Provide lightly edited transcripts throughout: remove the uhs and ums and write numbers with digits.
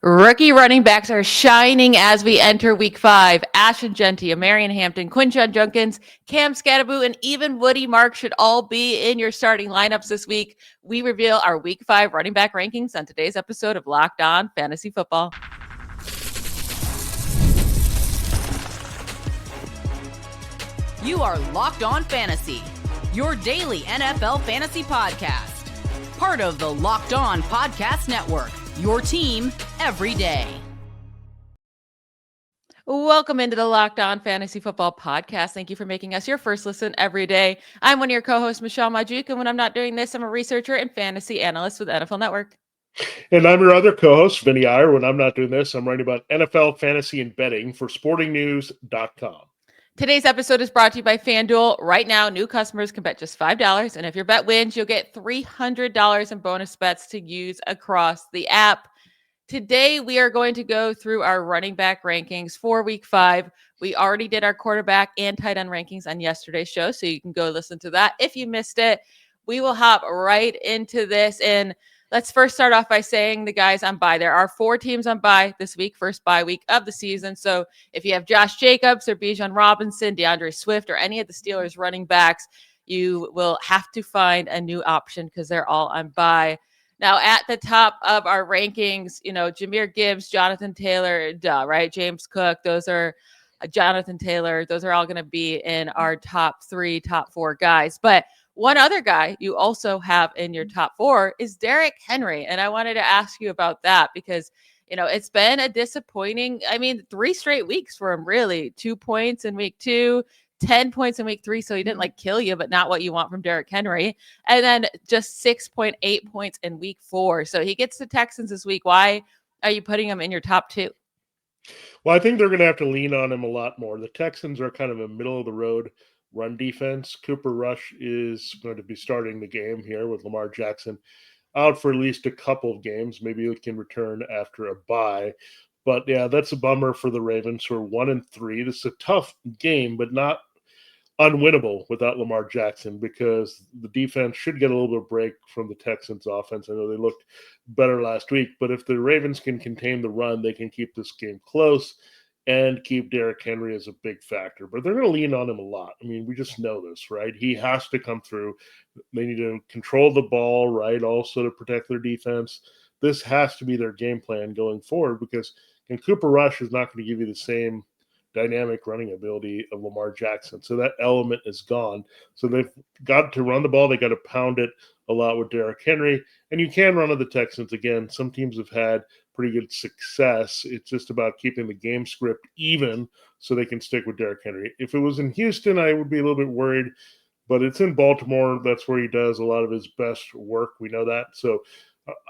Rookie running backs are shining as we enter week 5. Ashton Jeanty, Omarion Hampton, Quinshon, Judkins, Cam Scatterboot, and even Woody Mark should all be in your starting lineups this week. We reveal our week 5 running back rankings on today's episode of Locked On Fantasy Football. You are Locked On Fantasy, your daily NFL fantasy podcast. Part of the Locked On Podcast Network, your team every day. Welcome into the Locked On Fantasy Football Podcast. Thank you for making us your first listen every day. I'm one of your co-hosts, Michelle Magdziuk, and when I'm not doing this, I'm a researcher and fantasy analyst with NFL Network. And I'm your other co-host, Vinnie Iyer. When I'm not doing this, I'm writing about NFL fantasy and betting for sportingnews.com. Today's episode is brought to you by FanDuel. Right now, new customers can bet just $5, and if your bet wins, you'll get $300 in bonus bets to use across the app. Today, we are going to go through our running back rankings for week 5. We already did our quarterback and tight end rankings on yesterday's show, so you can go listen to that if you missed it. We will hop right into this, and let's first start off by saying the guys on bye. There are 4 teams on bye this week, first bye week of the season. So if you have Josh Jacobs or Bijan Robinson, DeAndre Swift, or any of the Steelers running backs, you will have to find a new option because they're all on bye. Now, at the top of our rankings, Jahmyr Gibbs, Jonathan Taylor, right? James Cook, those are Jonathan Taylor. Those are all going to be in our top 3, top 4 guys. But one other guy you also have in your top 4 is Derrick Henry. And I wanted to ask you about that because, it's been a disappointing, 3 straight weeks for him, really. 2 points in week 2, 10 points in week 3. So he didn't kill you, but not what you want from Derrick Henry. And then just 6.8 points in week 4. So he gets the Texans this week. Why are you putting him in your top 2? Well, I think they're going to have to lean on him a lot more. The Texans are kind of a middle of the road run defense. Cooper Rush is going to be starting the game here with Lamar Jackson out for at least a couple of games. Maybe he can return after a bye. But yeah, that's a bummer for the Ravens, who are 1-3. This is a tough game, but not unwinnable without Lamar Jackson, because the defense should get a little bit of break from the Texans offense. I know they looked better last week, but if the Ravens can contain the run, they can keep this game close and keep Derrick Henry as a big factor. But they're going to lean on him a lot. We just know this, right? He has to come through. They need to control the ball, right? Also to protect their defense. This has to be their game plan going forward, because Cooper Rush is not going to give you the same dynamic running ability of Lamar Jackson. So that element is gone. So they've got to run the ball. They got to pound it a lot with Derrick Henry. And you can run to the Texans. Again, some teams have had pretty good success. It's just about keeping the game script even so they can stick with Derrick Henry. If it was in Houston, I would be a little bit worried, but it's in Baltimore. That's where he does a lot of his best work. We know that. So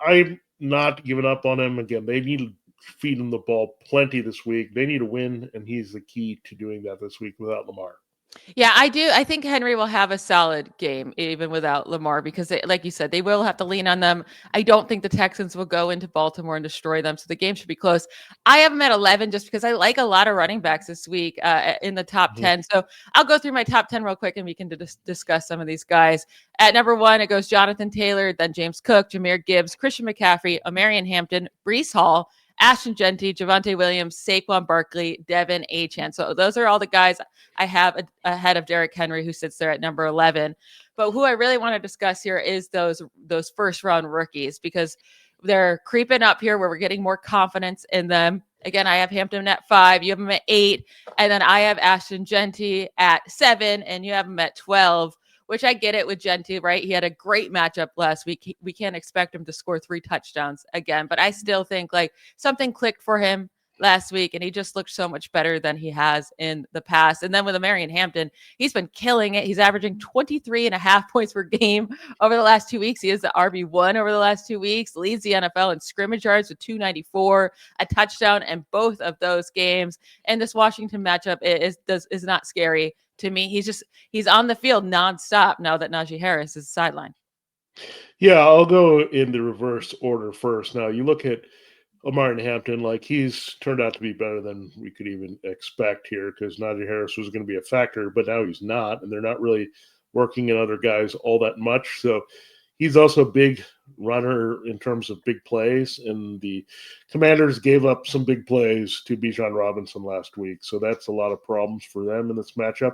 I'm not giving up on him. Again, they need to feed him the ball plenty this week. They need to win, and he's the key to doing that this week without Lamar. Yeah, I do. I think Henry will have a solid game even without Lamar because, like you said, they will have to lean on them. I don't think the Texans will go into Baltimore and destroy them, so the game should be close. I have them at 11 just because I like a lot of running backs this week in the top 10. So I'll go through my top 10 real quick, and we can discuss some of these guys. At number 1, it goes Jonathan Taylor, then James Cook, Jahmyr Gibbs, Christian McCaffrey, Omarion Hampton, Breece Hall, Ashton Jeanty, Javonte Williams, Saquon Barkley, Devin Achane. So those are all the guys I have ahead of Derrick Henry, who sits there at number 11. But who I really want to discuss here is those first round rookies, because they're creeping up here where we're getting more confidence in them. Again, I have Hampton at 5, you have him at 8, and then I have Ashton Jeanty at 7, and you have him at 12. Which I get it with Jeanty, right? He had a great matchup last week. We can't expect him to score 3 touchdowns again, but I still think something clicked for him last week, and he just looked so much better than he has in the past. And then with Omarion Hampton, he's been killing it. He's averaging 23.5 points per game over the last 2 weeks. He is the RB1 over the last 2 weeks, leads the NFL in scrimmage yards with 294, a touchdown in both of those games. And this Washington matchup is not scary to me. He's on the field nonstop now that Najee Harris is sidelined. Yeah, I'll go in the reverse order first. Now, you look at Omarion Hampton, he's turned out to be better than we could even expect here, because Najee Harris was going to be a factor, but now he's not, and they're not really working in other guys all that much. So he's also a big runner in terms of big plays, and the Commanders gave up some big plays to Bijan Robinson last week, so that's a lot of problems for them in this matchup.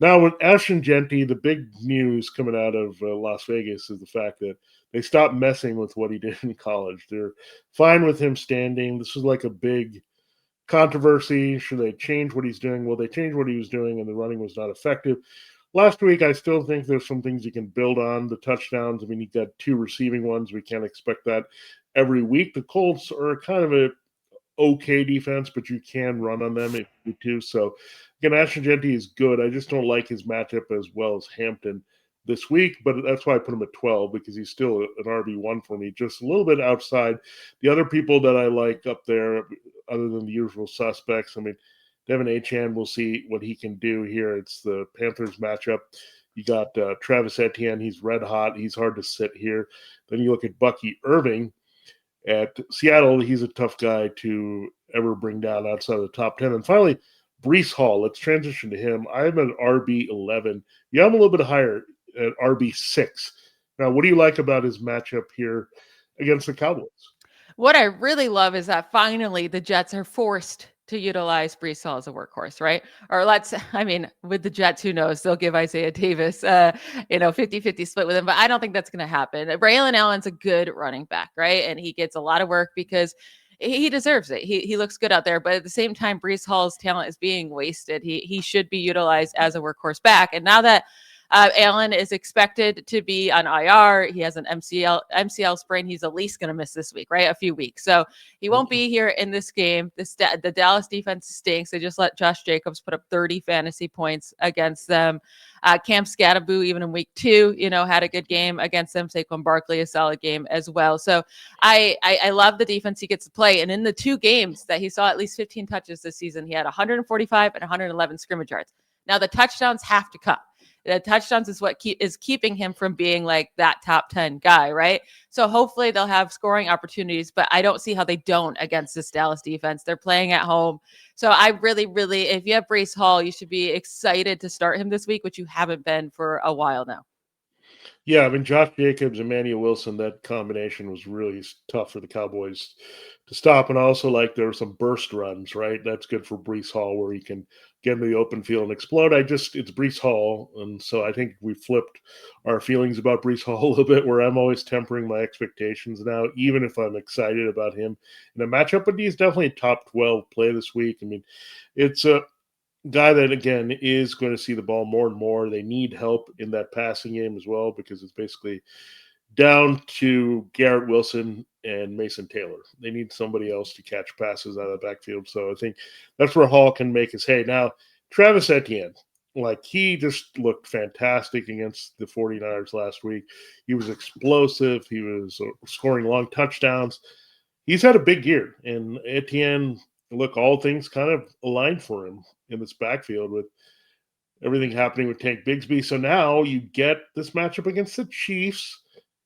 Now, with Ashton Genty, the big news coming out of Las Vegas is the fact that they stopped messing with what he did in college. They're fine with him standing. This was like a big controversy. Should they change what he's doing? Well, they changed what he was doing, and the running was not effective. Last week, I still think there's some things you can build on. The touchdowns, I mean, he got 2 receiving ones. We can't expect that every week. The Colts are kind of a okay defense, but you can run on them if you need to. So, again, Ashton Genty is good. I just don't like his matchup as well as Hampton this week, but that's why I put him at 12, because he's still an RB1 for me, just a little bit outside. The other people that I like up there, other than the usual suspects, I mean, Devin Achane, we'll see what he can do here. It's the Panthers matchup. You got Travis Etienne. He's red hot. He's hard to sit here. Then you look at Bucky Irving at Seattle. He's a tough guy to ever bring down outside of the top 10. And finally, Breece Hall. Let's transition to him. I'm an RB11. Yeah, I'm a little bit higher at RB6. Now, what do you like about his matchup here against the Cowboys? What I really love is that finally the Jets are forced to utilize Breece Hall as a workhorse, right? Or with the Jets, who knows? They'll give Isaiah Davis, 50-50 split with him, but I don't think that's going to happen. Braylon Allen's a good running back, right? And he gets a lot of work because he deserves it. He looks good out there, but at the same time, Breece Hall's talent is being wasted. He should be utilized as a workhorse back. And now that Allen is expected to be on IR. He has an MCL sprain. He's at least going to miss this week, right? A few weeks. So he won't be here in this game. The Dallas defense stinks. They just let Josh Jacobs put up 30 fantasy points against them. Cam Scatterboo, even in week 2, had a good game against them. Saquon Barkley, a solid game as well. So I love the defense he gets to play. And in the 2 games that he saw at least 15 touches this season, he had 145 and 111 scrimmage yards. Now the touchdowns have to come. The touchdowns is what is keeping him from being like that top 10 guy, right? So hopefully they'll have scoring opportunities, but I don't see how they don't against this Dallas defense. They're playing at home. So I really, if you have Breece Hall, you should be excited to start him this week, which you haven't been for a while now. Yeah, I mean, Josh Jacobs, Emmanuel Wilson, that combination was really tough for the Cowboys to stop. And also, like, there were some burst runs, right? That's good for Breece Hall, where he can get into the open field and explode. It's Breece Hall. And so I think we flipped our feelings about Breece Hall a little bit, where I'm always tempering my expectations now, even if I'm excited about him in a matchup. But he's definitely a top 12 play this week. I mean, it's a guy that, again, is going to see the ball more and more. They need help in that passing game as well, because it's basically down to Garrett Wilson and Mason Taylor. They need somebody else to catch passes out of the backfield. So I think that's where Hall can make his hay. Now, Travis Etienne, he just looked fantastic against the 49ers last week. He was explosive. He was scoring long touchdowns. He's had a big year, and Etienne, all things kind of aligned for him in this backfield with everything happening with Tank Bigsby. So now you get this matchup against the Chiefs.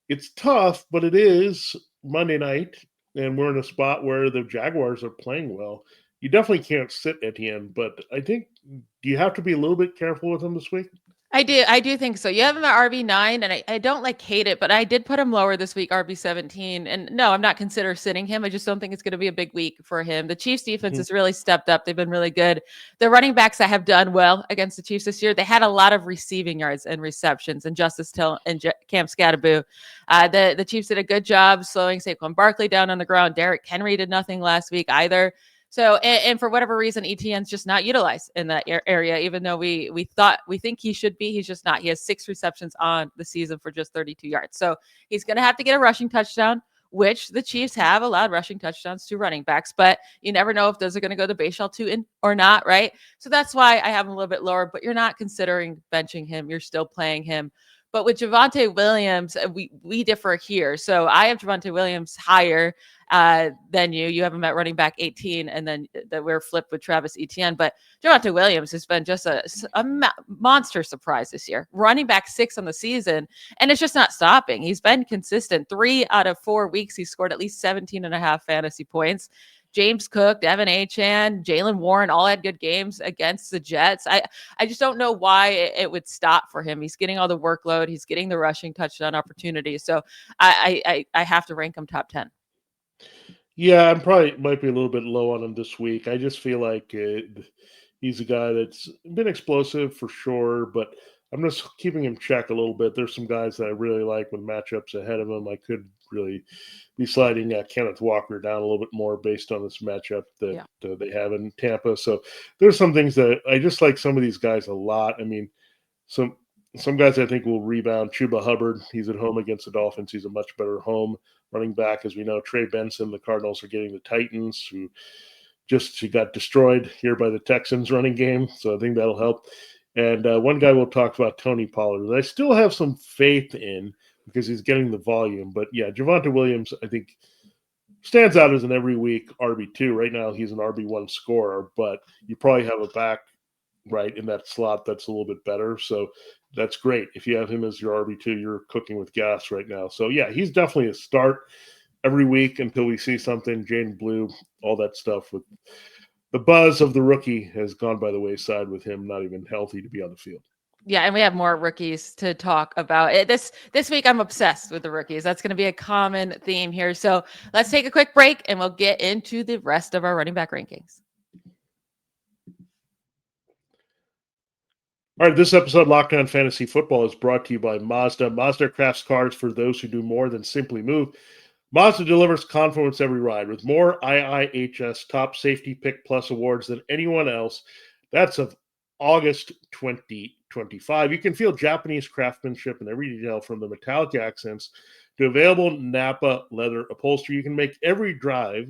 It's tough, but it is Monday night, and we're in a spot where the Jaguars are playing well. You definitely can't sit Etienne, but I think, do you have to be a little bit careful with him this week? I do think so. You have him at RB9, and I don't hate it, but I did put him lower this week, RB17. And no, I'm not considering sitting him. I just don't think it's going to be a big week for him. The Chiefs defense has really stepped up. They've been really good. The running backs that have done well against the Chiefs this year, they had a lot of receiving yards and receptions, and Justice Hill and Cam Scatterboo. The Chiefs did a good job slowing Saquon Barkley down on the ground. Derrick Henry did nothing last week either. So, and for whatever reason, Etienne's just not utilized in that area, even though we think he should be. He's just not. He has 6 receptions on the season for just 32 yards. So he's going to have to get a rushing touchdown, which the Chiefs have allowed rushing touchdowns to running backs, but you never know if those are going to go to Bashal Tutin or not, right? So that's why I have him a little bit lower, but you're not considering benching him. You're still playing him. But with Javonte Williams, we differ here. So I have Javonte Williams higher than you. You have him at running back 18, and then we're flipped with Travis Etienne. But Javonte Williams has been just a monster surprise this year. Running back 6 on the season, and it's just not stopping. He's been consistent. 3 out of 4 weeks, he scored at least 17.5 fantasy points. James Cook, Devin Achane, Jalen Warren all had good games against the Jets. I just don't know why it would stop for him. He's getting all the workload. He's getting the rushing touchdown opportunities. So I have to rank him top 10. Yeah, I'm probably might be a little bit low on him this week. I just feel like he's a guy that's been explosive for sure, but I'm just keeping him check a little bit. There's some guys that I really like with matchups ahead of him. I could really be sliding Kenneth Walker down a little bit more based on this matchup that they have in Tampa. So there's some things that I just like some of these guys a lot. I mean, some guys I think will rebound. Chuba Hubbard, he's at home against the Dolphins. He's a much better home running back. As we know, Trey Benson, the Cardinals are getting the Titans, who just got destroyed here by the Texans running game. So I think that'll help. And one guy we'll talk about, Tony Pollard, that I still have some faith in because he's getting the volume. But yeah, Javonte Williams, I think, stands out as an every week RB2. Right now, he's an RB1 scorer, but you probably have a back right in that slot that's a little bit better. So that's great. If you have him as your RB2, you're cooking with gas right now. So yeah, he's definitely a start every week until we see something. Jaden Blue, all that stuff with the buzz of the rookie has gone by the wayside with him not even healthy to be on the field. Yeah, and we have more rookies to talk about. This week, I'm obsessed with the rookies. That's going to be a common theme here. So let's take a quick break, and we'll get into the rest of our running back rankings. All right, this episode of Locked On Fantasy Football is brought to you by Mazda. Mazda crafts cars for those who do more than simply move. Mazda delivers confidence every ride with more IIHS Top Safety Pick Plus awards than anyone else. That's of August 2025. You can feel Japanese craftsmanship in every detail, from the metallic accents to available Napa leather upholstery. You can make every drive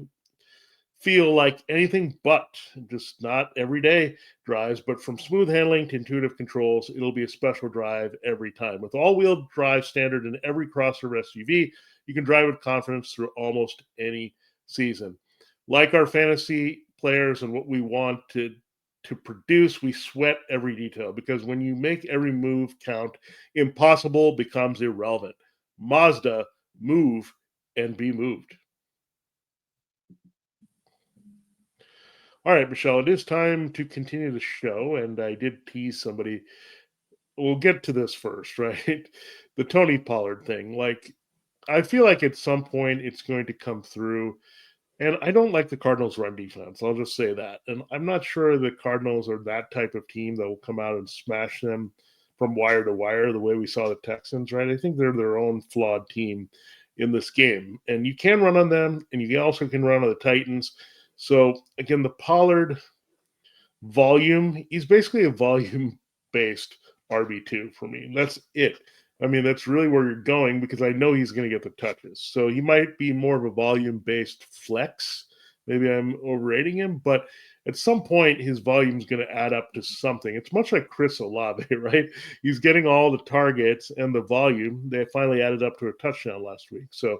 feel like anything but just not everyday drives, but from smooth handling to intuitive controls, it'll be a special drive every time. With all-wheel drive standard in every crossover SUV, you can drive with confidence through almost any season. Like our fantasy players and what we want to produce, we sweat every detail, because when you make every move count, impossible becomes irrelevant. Mazda, move and be moved. All right, Michelle, it is time to continue the show, and I did tease somebody. We'll get to this first, right? The Tony Pollard thing. Like, I feel like at some point it's going to come through, and I don't like the Cardinals' run defense. I'll just say that. And I'm not sure the Cardinals are that type of team that will come out and smash them from wire to wire the way we saw the Texans, right? I think they're their own flawed team in this game. And you can run on them, and you also can run on the Titans. So, again, the Pollard volume, he's basically a volume-based RB2 for me. That's it. I mean, that's really where you're going, because I know he's going to get the touches. So he might be more of a volume-based flex. Maybe I'm overrating him, but at some point his volume is going to add up to something. It's much like Chris Olave, right? He's getting all the targets and the volume. They finally added up to a touchdown last week. So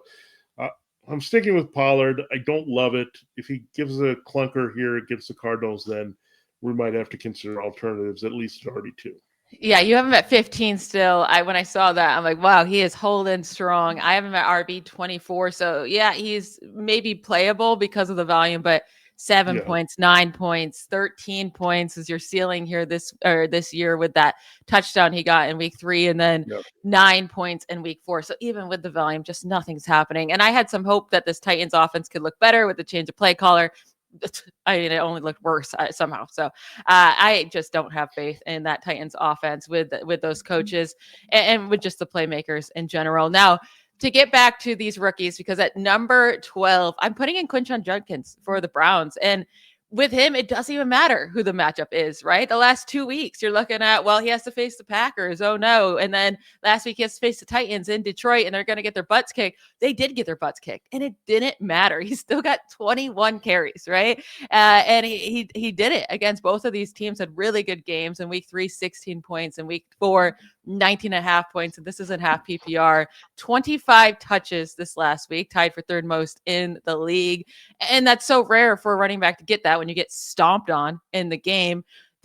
I'm sticking with Pollard. I don't love it. If he gives a clunker here against the Cardinals, then we might have to consider alternatives, at least at RB2. Yeah, you have him at 15 still. When I saw that, I'm like, wow, he is holding strong. I have him at RB 24. So yeah, he's maybe playable because of the volume, but 7 points, 9 points, 13 points is your ceiling here this year with that touchdown he got in week 3, and then 9 points in week 4. So even with the volume, just nothing's happening. And I had some hope that this Titans offense could look better with the change of play caller. I mean, it only looked worse somehow. So I just don't have faith in that Titans offense with those coaches and with just the playmakers in general. Now, to get back to these rookies, because at number 12, I'm putting in Quinshon Judkins for the Browns. And with him, it doesn't even matter who the matchup is, right? The last 2 weeks, you're looking at, well, he has to face the Packers. Oh, no. And then last week, he has to face the Titans in Detroit, and they're going to get their butts kicked. They did get their butts kicked, and it didn't matter. He still got 21 carries, right? And he did it against both of these teams, had really good games. In week 3, 16 points. In week 4, 19.5 points. And this isn't half PPR. 25 touches this last week, tied for third most in the league. And that's so rare for a running back to get that when you get stomped on in the game.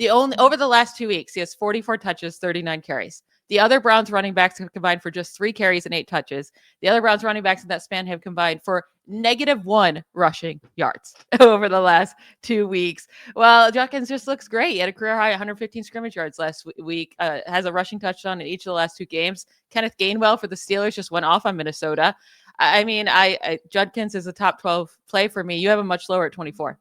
Over the last 2 weeks, he has 44 touches, 39 carries. The other Browns running backs have combined for just 3 carries and 8 touches. The other Browns running backs in that span have combined for -1 rushing yards over the last 2 weeks. Well, Judkins just looks great. He had a career high 115 scrimmage yards last week, has a rushing touchdown in each of the last 2 games. Kenneth Gainwell for the Steelers just went off on Minnesota. I mean, Judkins is a top 12 play for me. You have him much lower at 24.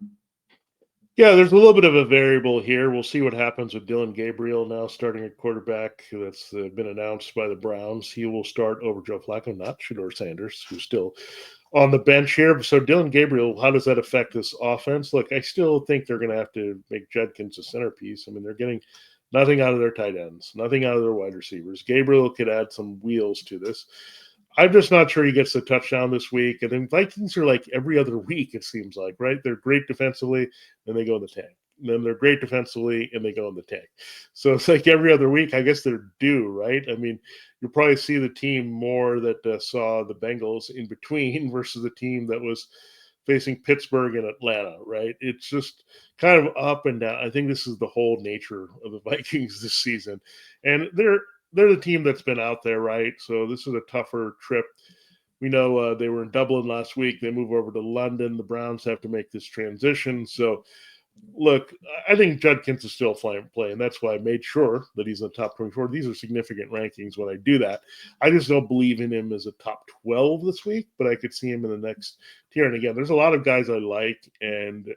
Yeah, there's a little bit of a variable here. We'll see what happens with Dylan Gabriel now starting at quarterback. That's been announced by the Browns. He will start over Joe Flacco, not Shedeur Sanders, who's still on the bench here. So Dylan Gabriel, how does that affect this offense? Look, I still think they're going to have to make Judkins a centerpiece. I mean, they're getting nothing out of their tight ends, nothing out of their wide receivers. Gabriel could add some wheels to this. I'm just not sure he gets the touchdown this week. And then Vikings are like every other week, it seems like, right? They're great defensively, and they go in the tank. And then they're great defensively, and they go in the tank. So it's like every other week, I guess they're due, right? I mean, you'll probably see the team more that saw the Bengals in between versus the team that was facing Pittsburgh and Atlanta, right? It's just kind of up and down. I think this is the whole nature of the Vikings this season. And they're the team that's been out there, right? So this is a tougher trip. We know they were in Dublin last week. They move over to London. The Browns have to make this transition. So, look, I think Judkins is still playing, and that's why I made sure that he's in the top 24. These are significant rankings when I do that. I just don't believe in him as a top 12 this week, but I could see him in the next tier. And again, there's a lot of guys I like, and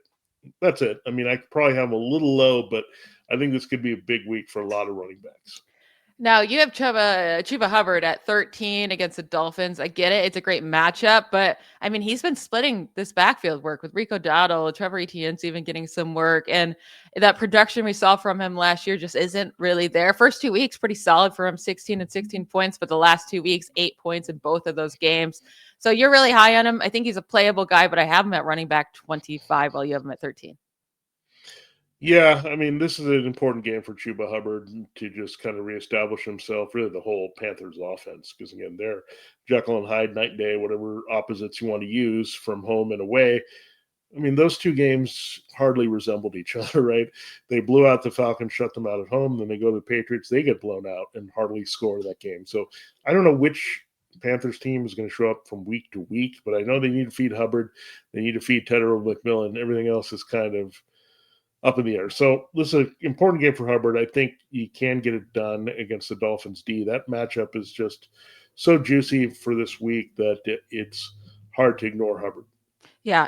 that's it. I mean, I could probably have him a little low, but I think this could be a big week for a lot of running backs. Now, you have Chuba Hubbard at 13 against the Dolphins. I get it. It's a great matchup, but I mean, he's been splitting this backfield work with Rico Dowdle, Trevor Etienne's even getting some work. And that production we saw from him last year just isn't really there. First 2 weeks, pretty solid for him, 16 and 16 points, but the last 2 weeks, 8 points in both of those games. So you're really high on him. I think he's a playable guy, but I have him at running back 25 while you have him at 13. Yeah, I mean, this is an important game for Chuba Hubbard to just kind of reestablish himself, really the whole Panthers offense, because, again, they're Jekyll and Hyde, night and day, whatever opposites you want to use from home and away. I mean, those 2 games hardly resembled each other, right? They blew out the Falcons, shut them out at home, then they go to the Patriots, they get blown out and hardly score that game. So I don't know which Panthers team is going to show up from week to week, but I know they need to feed Hubbard, they need to feed Tedder McMillan, everything else is kind of up in the air. So this is an important game for Hubbard. I think he can get it done against the Dolphins D. That matchup is just so juicy for this week that it's hard to ignore Hubbard. Yeah,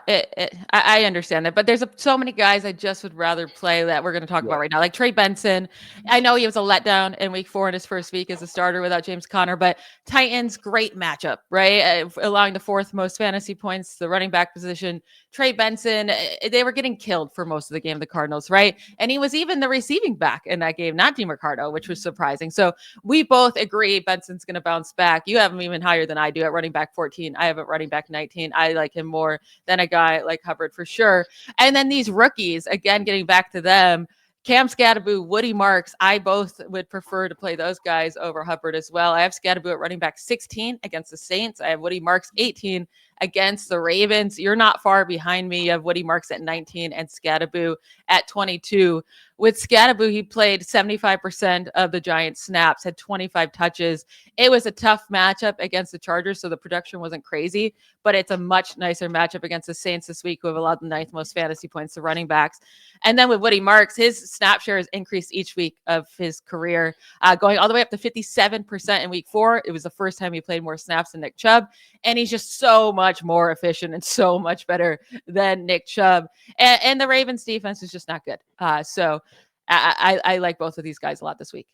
I understand that, but there's so many guys I just would rather play that we're going to talk about right now, like Trey Benson. I know he was a letdown in week 4 in his first week as a starter without James Conner, but Titans, great matchup, right? Allowing the 4th most fantasy points, the running back position. Trey Benson, they were getting killed for most of the game, the Cardinals, right? And he was even the receiving back in that game, not DeMarcado, which was surprising. So we both agree Benson's going to bounce back. You have him even higher than I do at running back 14. I have it running back 19. I like him more than a guy like Hubbard for sure. And then these rookies, again, getting back to them, Cam Scatterboo, Woody Marks, I both would prefer to play those guys over Hubbard as well. I have Scatterboo at running back 16 against the Saints. I have Woody Marks 18 against the Ravens. You're not far behind me. You have Woody Marks at 19 and Scatterboo at 22. With Scatterboo, he played 75% of the Giants snaps, had 25 touches. It was a tough matchup against the Chargers, so the production wasn't crazy, but it's a much nicer matchup against the Saints this week, who have allowed the 9th most fantasy points to running backs. And then with Woody Marks, his snap share has increased each week of his career, going all the way up to 57% in week 4. It was the first time he played more snaps than Nick Chubb, and he's just so much more efficient and so much better than Nick Chubb. And the Ravens defense is just not good. So I like both of these guys a lot this week.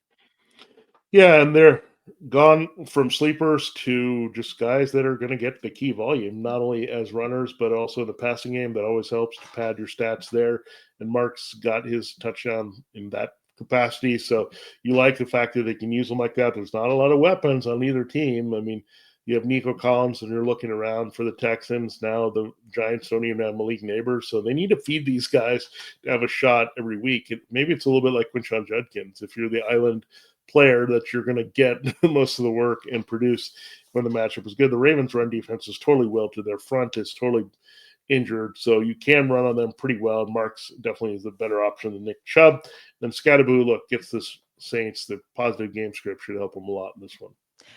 Yeah, and they're gone from sleepers to just guys that are going to get the key volume, not only as runners, but also the passing game. That always helps to pad your stats there. And Mark's got his touchdown in that capacity. So you like the fact that they can use them like that. There's not a lot of weapons on either team. I mean, you have Nico Collins, and you're looking around for the Texans. Now the Giants don't even have Malik Neighbors, so they need to feed these guys to have a shot every week. Maybe it's a little bit like Quinshon Judkins. If you're the island player, that you're going to get most of the work and produce when the matchup is good. The Ravens' run defense is totally wilted. Their front is totally injured, so you can run on them pretty well. Marks definitely is the better option than Nick Chubb. Then Scatterboo, look, gets this Saints, the positive game script should help them a lot in this one.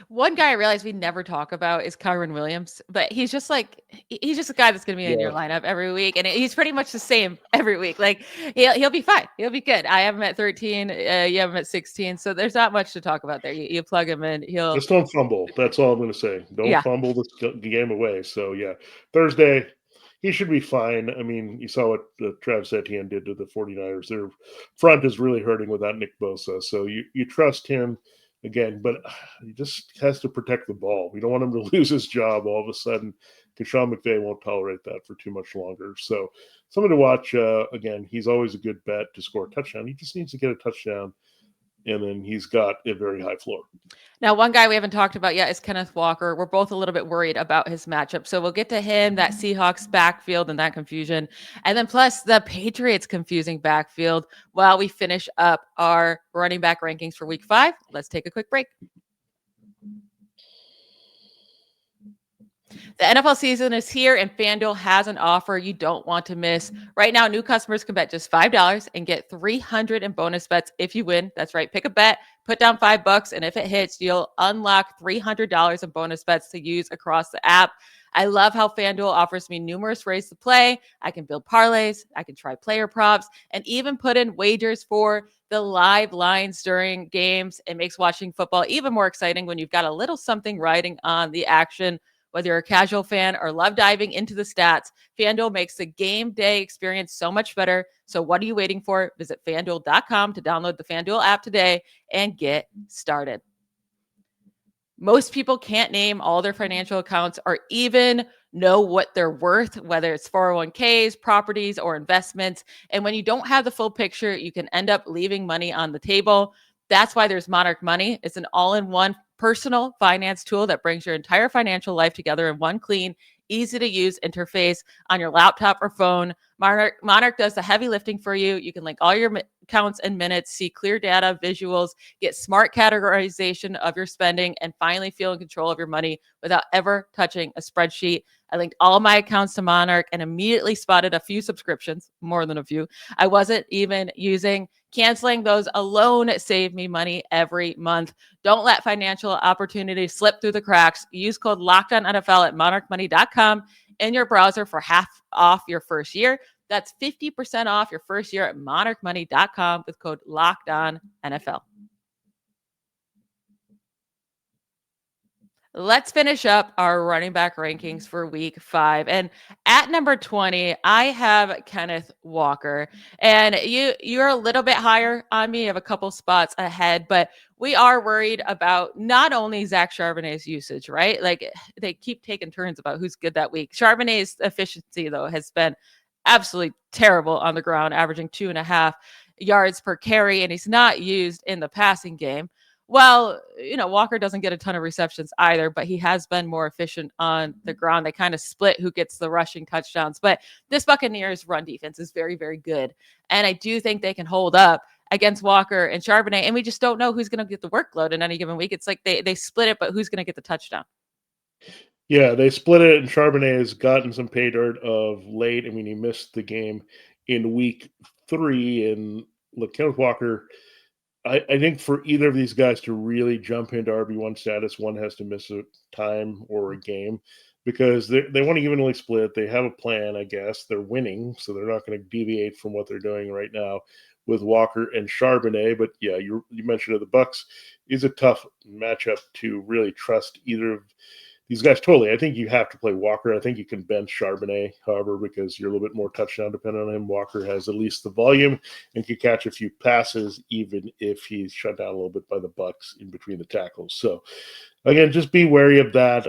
One guy I realize we never talk about is Kyron Williams, but he's just a guy that's going to be in your lineup every week, and he's pretty much the same every week. Like he'll be fine, he'll be good. I have him at 13, you have him at 16, so there's not much to talk about there. You plug him in, he'll just don't fumble. That's all I'm going to say. Don't fumble the game away. So yeah, Thursday. He should be fine. I mean, you saw what Travis Etienne did to the 49ers. Their front is really hurting without Nick Bosa. So you trust him again, but he just has to protect the ball. We don't want him to lose his job all of a sudden. Sean McVay won't tolerate that for too much longer. So something to watch. Again, he's always a good bet to score a touchdown. He just needs to get a touchdown, and then he's got a very high floor. Now, one guy we haven't talked about yet is Kenneth Walker. We're both a little bit worried about his matchup. So we'll get to him, that Seahawks backfield and that confusion. And then plus the Patriots confusing backfield while we finish up our running back rankings for week 5. Let's take a quick break. The NFL season is here and FanDuel has an offer you don't want to miss. Right now, new customers can bet just $5 and get $300 in bonus bets if you win. That's right. Pick a bet, put down $5, and if it hits, you'll unlock $300 in bonus bets to use across the app. I love how FanDuel offers me numerous ways to play. I can build parlays, I can try player props, and even put in wagers for the live lines during games. It makes watching football even more exciting when you've got a little something riding on the action. Whether you're a casual fan or love diving into the stats, FanDuel makes the game day experience so much better. So what are you waiting for? Visit FanDuel.com to download the FanDuel app today and get started. Most people can't name all their financial accounts or even know what they're worth, whether it's 401ks, properties, or investments. And when you don't have the full picture, you can end up leaving money on the table. That's why there's Monarch Money. It's an all-in-one personal finance tool that brings your entire financial life together in one clean, easy to use interface on your laptop or phone. Monarch does the heavy lifting for you. You can link all your accounts and minutes, see clear data, visuals, get smart categorization of your spending, and finally feel in control of your money without ever touching a spreadsheet. I linked all my accounts to Monarch and immediately spotted a few subscriptions, more than a few, I wasn't even using. Canceling those alone saved me money every month. Don't let financial opportunities slip through the cracks. Use code LOCKEDONNFL at monarchmoney.com in your browser for half off your first year. That's 50% off your first year at monarchmoney.com with code LOCKEDONNFL. Let's finish up our running back rankings for week 5. And at number 20, I have Kenneth Walker. And you're a little bit higher on me. You have a couple spots ahead, but we are worried about not only Zach Charbonnet's usage, right? Like they keep taking turns about who's good that week. Charbonnet's efficiency, though, has been absolutely terrible on the ground, averaging 2.5 yards per carry, and he's not used in the passing game. Well, Walker doesn't get a ton of receptions either, but he has been more efficient on the ground. They kind of split who gets the rushing touchdowns. But this Buccaneers run defense is very, very good. And I do think they can hold up against Walker and Charbonnet. And we just don't know who's going to get the workload in any given week. It's like they split it, but who's going to get the touchdown? Yeah, they split it, and Charbonnet has gotten some pay dirt of late. I mean, he missed the game in week 3. And look, Kenneth Walker, I think for either of these guys to really jump into RB1 status, one has to miss a time or a game because they want to evenly split. They have a plan, I guess. They're winning, so they're not going to deviate from what they're doing right now with Walker and Charbonnet. But yeah, you mentioned the Bucs is a tough matchup to really trust either of these guys totally. I think you have to play Walker. I think you can bench Charbonnet, however, because you're a little bit more touchdown dependent on him. Walker has at least the volume and can catch a few passes, even if he's shut down a little bit by the Bucs in between the tackles. So, again, just be wary of that.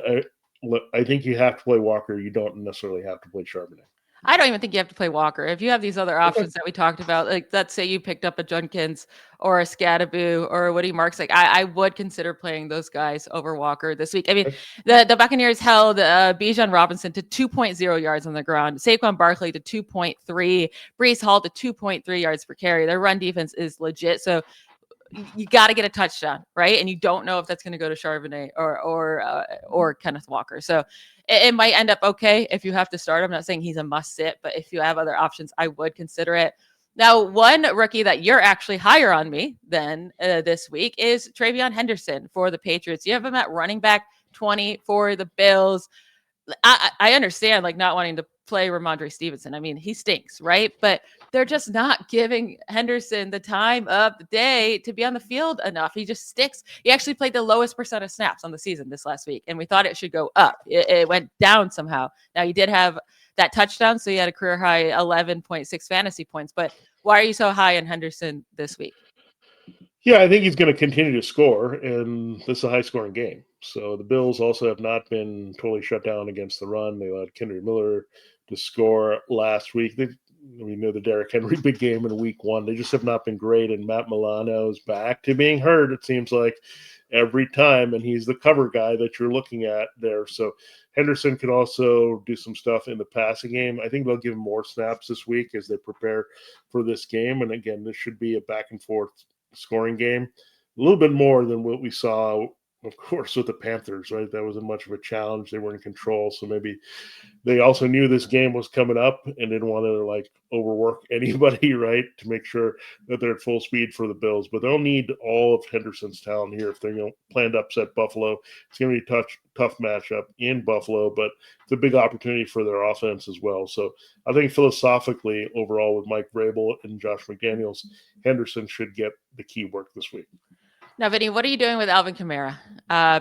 I think you have to play Walker. You don't necessarily have to play Charbonnet. I don't even think you have to play Walker. If you have these other options that we talked about, like let's say you picked up a Judkins or a Scadaboo or a Woody Marks, like I would consider playing those guys over Walker this week. I mean, the Buccaneers held Bijan Robinson to 2.0 yards on the ground, Saquon Barkley to 2.3, Breece Hall to 2.3 yards per carry. Their run defense is legit. So you got to get a touchdown, right? And you don't know if that's going to go to Charbonnet or Kenneth Walker. So it might end up okay if you have to start. I'm not saying he's a must sit, but if you have other options, I would consider it. Now, one rookie that you're actually higher on me than this week is TreVeyon Henderson for the Patriots. You have him at running back 20 for the Bills. I understand like not wanting to play Ramondre Stevenson. I mean, he stinks, right? But they're just not giving Henderson the time of the day to be on the field enough. He just sticks. He actually played the lowest percent of snaps on the season this last week, and we thought it should go up. It went down somehow. Now, he did have that touchdown, so he had a career high 11.6 fantasy points. But why are you so high on Henderson this week? Yeah, I think he's going to continue to score, and this is a high-scoring game. So the Bills also have not been totally shut down against the run. They allowed Kendry Miller to score last week. We know the Derrick Henry big game in week 1. They just have not been great, and Matt Milano's back to being hurt, it seems like, every time, and he's the cover guy that you're looking at there. So Henderson could also do some stuff in the passing game. I think they'll give him more snaps this week as they prepare for this game. And again, this should be a back-and-forth scoring game, a little bit more than what we saw, of course, with the Panthers, right? That wasn't much of a challenge. They were in control. So maybe they also knew this game was coming up and didn't want to like overwork anybody, right? To make sure that they're at full speed for the Bills. But they'll need all of Henderson's talent here if they're going to plan to upset Buffalo. It's going to be a tough matchup in Buffalo, but it's a big opportunity for their offense as well. So I think philosophically, overall, with Mike Vrabel and Josh McDaniels, Henderson should get the key work this week. Now, Vinny, what are you doing with Alvin Kamara?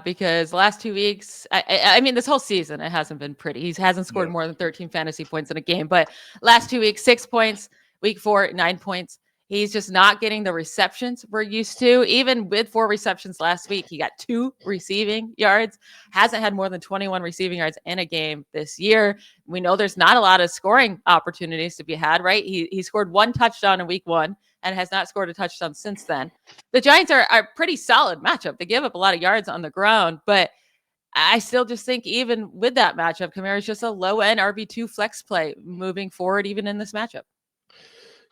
Because the last 2 weeks, I mean, this whole season, it hasn't been pretty. He hasn't scored more than 13 fantasy points in a game, but last 2 weeks, 6 points, week 4, 9 points. He's just not getting the receptions we're used to. Even with 4 receptions last week, he got 2 receiving yards, hasn't had more than 21 receiving yards in a game this year. We know there's not a lot of scoring opportunities to be had, right? He scored 1 touchdown in week 1 and has not scored a touchdown since then. The Giants are a pretty solid matchup. They give up a lot of yards on the ground, but I still just think even with that matchup, Kamara is just a low-end RB2 flex play moving forward, even in this matchup.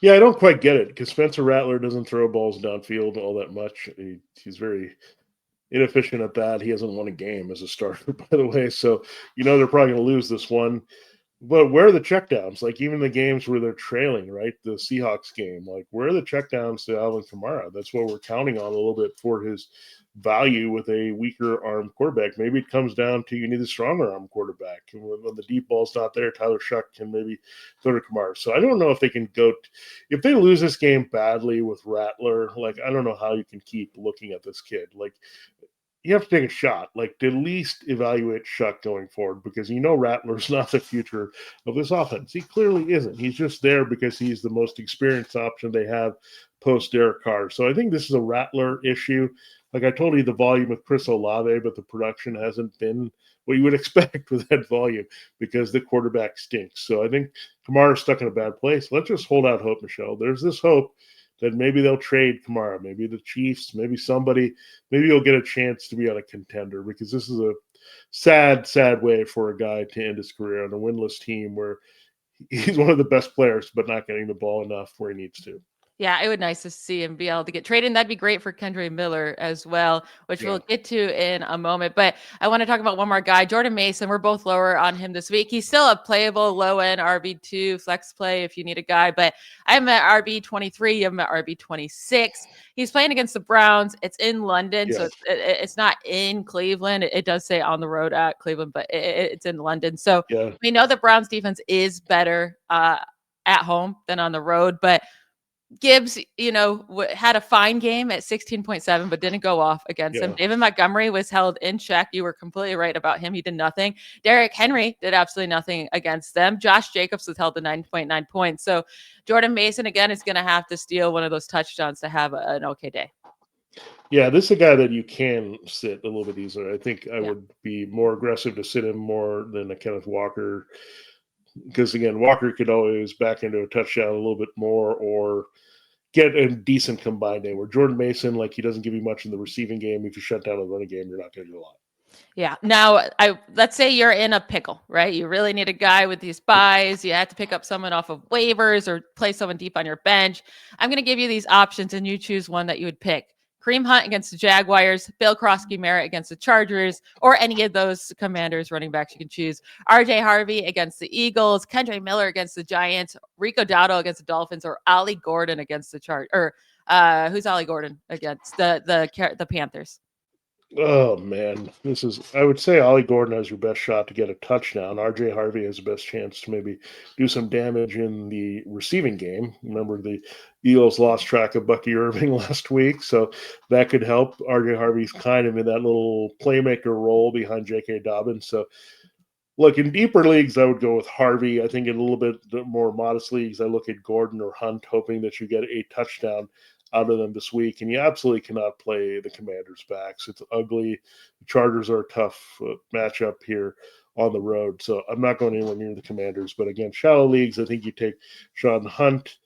Yeah, I don't quite get it because Spencer Rattler doesn't throw balls downfield all that much. He's very inefficient at that. He hasn't won a game as a starter, by the way. So, they're probably going to lose this one. But where are the checkdowns? Like even the games where they're trailing, right? The Seahawks game, like where are the checkdowns to Alvin Kamara? That's what we're counting on a little bit for his value with a weaker arm quarterback. Maybe it comes down to you need a stronger arm quarterback. And when the deep ball's not there, Tyler Shuck can maybe throw to Kamara. So I don't know if they can go if they lose this game badly with Rattler. Like I don't know how you can keep looking at this kid. Like you have to take a shot, like to at least evaluate Shuck going forward because Rattler's not the future of this offense. He clearly isn't. He's just there because he's the most experienced option they have post Derek Carr. So I think this is a Rattler issue. Like I told you, the volume with Chris Olave, but the production hasn't been what you would expect with that volume because the quarterback stinks. So I think Kamara's stuck in a bad place. Let's just hold out hope, Michelle. There's this hope that maybe they'll trade Kamara, maybe the Chiefs, maybe somebody, maybe he'll get a chance to be on a contender because this is a sad, sad way for a guy to end his career on a winless team where he's one of the best players, but not getting the ball enough where he needs to. Yeah, it would nice to see him be able to get traded. And that'd be great for Kendry Miller as well, which we'll get to in a moment. But I want to talk about one more guy, Jordan Mason. We're both lower on him this week. He's still a playable low-end RB2 flex play if you need a guy. But I'm at RB23. You have him at RB26. He's playing against the Browns. It's in London, so it's not in Cleveland. It does say on the road at Cleveland, but it's in London. So we know the Browns defense is better at home than on the road, but Gibbs, had a fine game at 16.7, but didn't go off against him. David Montgomery was held in check. You were completely right about him. He did nothing. Derrick Henry did absolutely nothing against them. Josh Jacobs was held to 9.9 points. So Jordan Mason, again, is going to have to steal one of those touchdowns to have an okay day. Yeah, this is a guy that you can sit a little bit easier. I think I would be more aggressive to sit him more than a Kenneth Walker because, again, Walker could always back into a touchdown a little bit more or get a decent combined day where Jordan Mason, like he doesn't give you much in the receiving game. If you shut down the running game, you're not going to do a lot. Yeah. Now, let's say you're in a pickle, right? You really need a guy with these buys. You have to pick up someone off of waivers or play someone deep on your bench. I'm going to give you these options and you choose one that you would pick. Kareem Hunt against the Jaguars, Bill Krosky-Merritt against the Chargers, or any of those Commanders running backs you can choose. RJ Harvey against the Eagles, Kendre Miller against the Giants, Rico Dowdle against the Dolphins, or Ollie Gordon against the who's Ollie Gordon against the Panthers? Oh man, I would say Ollie Gordon has your best shot to get a touchdown. RJ Harvey has the best chance to maybe do some damage in the receiving game. Remember, the Eagles lost track of Bucky Irving last week, so that could help. RJ Harvey's kind of in that little playmaker role behind J.K. Dobbins. So look, in deeper leagues, I would go with Harvey. I think in a little bit more modest leagues, I look at Gordon or Hunt, hoping that you get a touchdown out of them this week. And you absolutely cannot play the Commanders' backs. It's ugly. The Chargers are a tough matchup here on the road. So I'm not going anywhere near the Commanders. But again, shallow leagues, I think you take Sean Hunt.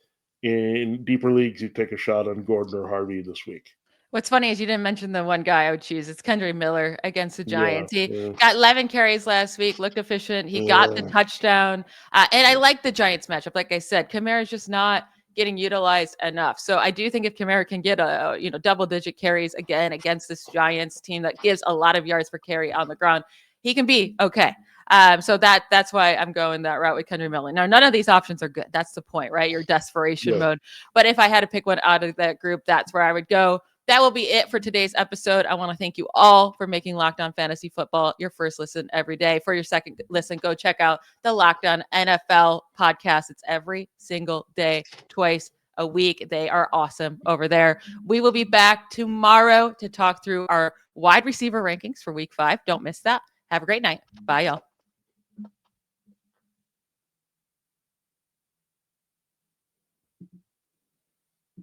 In deeper leagues, you take a shot on Gordon or Harvey this week. What's funny is you didn't mention the one guy I would choose. It's Kendre Miller against the Giants. Yeah, He got 11 carries last week, looked efficient. He got the touchdown. And I like the Giants matchup. Like I said, Kamara's just not getting utilized enough. So I do think if Kamara can get double-digit carries again against this Giants team that gives a lot of yards per carry on the ground, he can be okay. So that's why I'm going that route with Kendre Miller. Now, none of these options are good. That's the point, right? Your desperation mode. But if I had to pick one out of that group, that's where I would go. That will be it for today's episode. I want to thank you all for making Locked On Fantasy Football your first listen every day. For your second listen, go check out the Locked On NFL podcast. It's every single day, twice a week. They are awesome over there. We will be back tomorrow to talk through our wide receiver rankings for week 5. Don't miss that. Have a great night. Bye, y'all.